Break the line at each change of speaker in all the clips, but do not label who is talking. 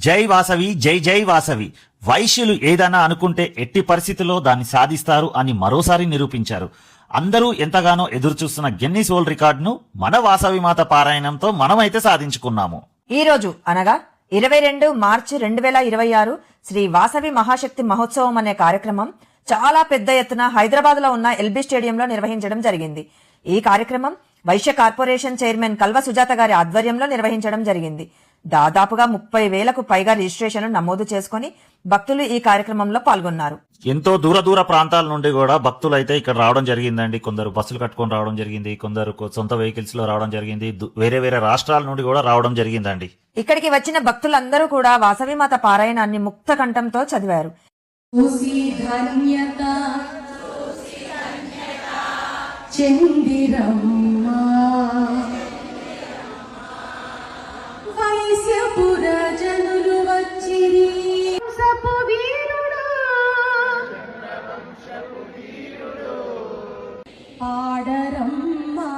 జై వాసవి, జై జై వాసవి. వైశ్యులు ఏదైనా అనుకుంటే ఎట్టి పరిస్థితుల్లో దాన్ని సాధిస్తారు అని మరోసారి నిరూపించారు. అందరూ ఎంతగానో ఎదురుచూస్తున్న గిన్నిస్ వరల్డ్ రికార్డును మన వాసవి మాత పారాయణంతో మనమైతే సాధించుకున్నాము.
ఈ రోజు అనగా 22 మార్చి 2026 శ్రీ వాసవి మహాశక్తి మహోత్సవం అనే కార్యక్రమం చాలా పెద్ద ఎత్తున హైదరాబాద్ లో ఉన్న ఎల్బీ స్టేడియంలో నిర్వహించడం జరిగింది. ఈ కార్యక్రమం వైశ్య కార్పొరేషన్ చైర్మన్ కల్వ సుజాత గారి ఆధ్వర్యంలో నిర్వహించడం జరిగింది. దాదాపుగా 30,000కు పైగా రిజిస్ట్రేషన్ నమోదు చేసుకుని భక్తులు ఈ కార్యక్రమంలో పాల్గొన్నారు.
ఎంతో దూర ప్రాంతాల నుండి కూడా భక్తులు అయితే ఇక్కడ రావడం జరిగిందండి. కొందరు బస్సులు కట్టుకొని రావడం జరిగింది, కొందరు సొంత వెహికల్స్ లో రావడం జరిగింది, వేరే రాష్ట్రాల నుండి కూడా రావడం జరిగిందండి. ఇక్కడికి వచ్చిన భక్తులందరూ కూడా వాసవిమాత పారాయణాన్ని ముక్త కంఠంతో చదివారు.
జనులు వచ్చిరి పాడరమ్మా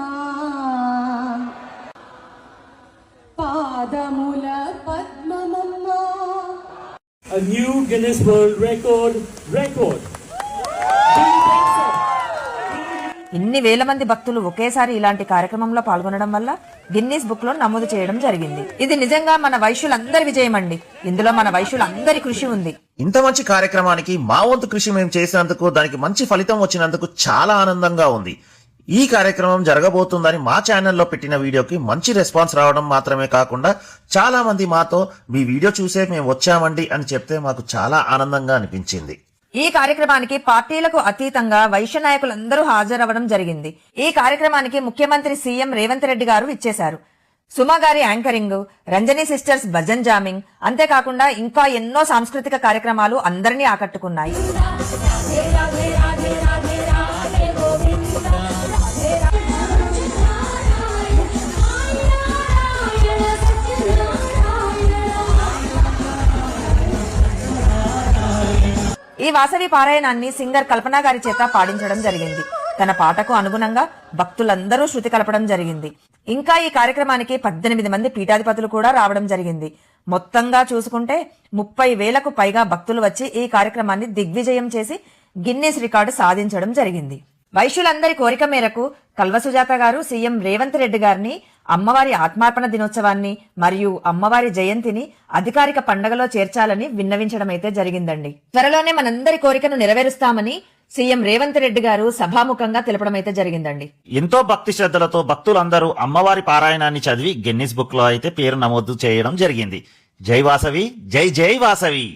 పాదముల పద్మమమ్మ.
A new Guinness World Record.
ఇన్ని వేల మంది భక్తులు ఒకేసారి ఇలాంటి కార్యక్రమంలో పాల్గొనడం వల్ల గిన్నీస్ బుక్ లో నమోదు చేయడం జరిగింది. ఇది నిజంగా మన వైశ్యులందరి విజయం అండి. ఇందులో మన వైశ్యులందరి కృషి ఉంది.
ఇంత మంచి కార్యక్రమానికి మా వంతు కృషి మేము చేసినందుకు, దానికి మంచి ఫలితం వచ్చినందుకు చాలా ఆనందంగా ఉంది. ఈ కార్యక్రమం జరగబోతుందని మా ఛానల్లో పెట్టిన వీడియోకి మంచి రెస్పాన్స్ రావడం మాత్రమే కాకుండా చాలా మంది మాతో మీ వీడియో చూసే మేము వచ్చామండి అని చెప్తే మాకు చాలా ఆనందంగా అనిపించింది.
ఈ కార్యక్రమానికి పార్టీలకు అతీతంగా వైశ్య నాయకులందరూ హాజరవ్వడం జరిగింది. ఈ కార్యక్రమానికి ముఖ్యమంత్రి సీఎం రేవంత్ రెడ్డి గారు ఇచ్చేశారు. సుమా గారి anchoring, Ranjani sisters bhajan jamming, అంతేకాకుండా ఇంకా ఎన్నో సాంస్కృతిక కార్యక్రమాలు అందరినీ ఆకట్టుకున్నాయి. ఈ వాసవి పారాయణాన్ని సింగర్ కల్పన గారి చేత పాడించడం జరిగింది. తన పాటకు అనుగుణంగా భక్తులందరూ శృతి కలపడం జరిగింది. ఇంకా ఈ కార్యక్రమానికి 18 మంది పీఠాధిపతులు కూడా రావడం జరిగింది. మొత్తంగా చూసుకుంటే 30,000కు పైగా భక్తులు వచ్చి ఈ కార్యక్రమాన్ని దిగ్విజయం చేసి గిన్నీస్ రికార్డు సాధించడం జరిగింది. వైశ్యులందరి కోరిక మేరకు కల్వ సుజాత గారు సీఎం రేవంత్ రెడ్డి గారిని అమ్మవారి ఆత్మార్పణ దినోత్సవాన్ని మరియు అమ్మవారి జయంతిని అధికారిక పండగలో చేర్చాలని విన్నవించడం అయితే జరిగిందండి. త్వరలోనే మనందరి కోరికను నెరవేరుస్తామని సీఎం రేవంత్ రెడ్డి గారు సభాముఖంగా తెలపడం అయితే జరిగిందండి.
ఎంతో భక్తి శ్రద్ధలతో భక్తులందరూ అమ్మవారి పారాయణాన్ని చదివి గిన్నిస్ బుక్ లో అయితే పేరు నమోదు చేయడం జరిగింది. జై వాసవి, జై జై వాసవి.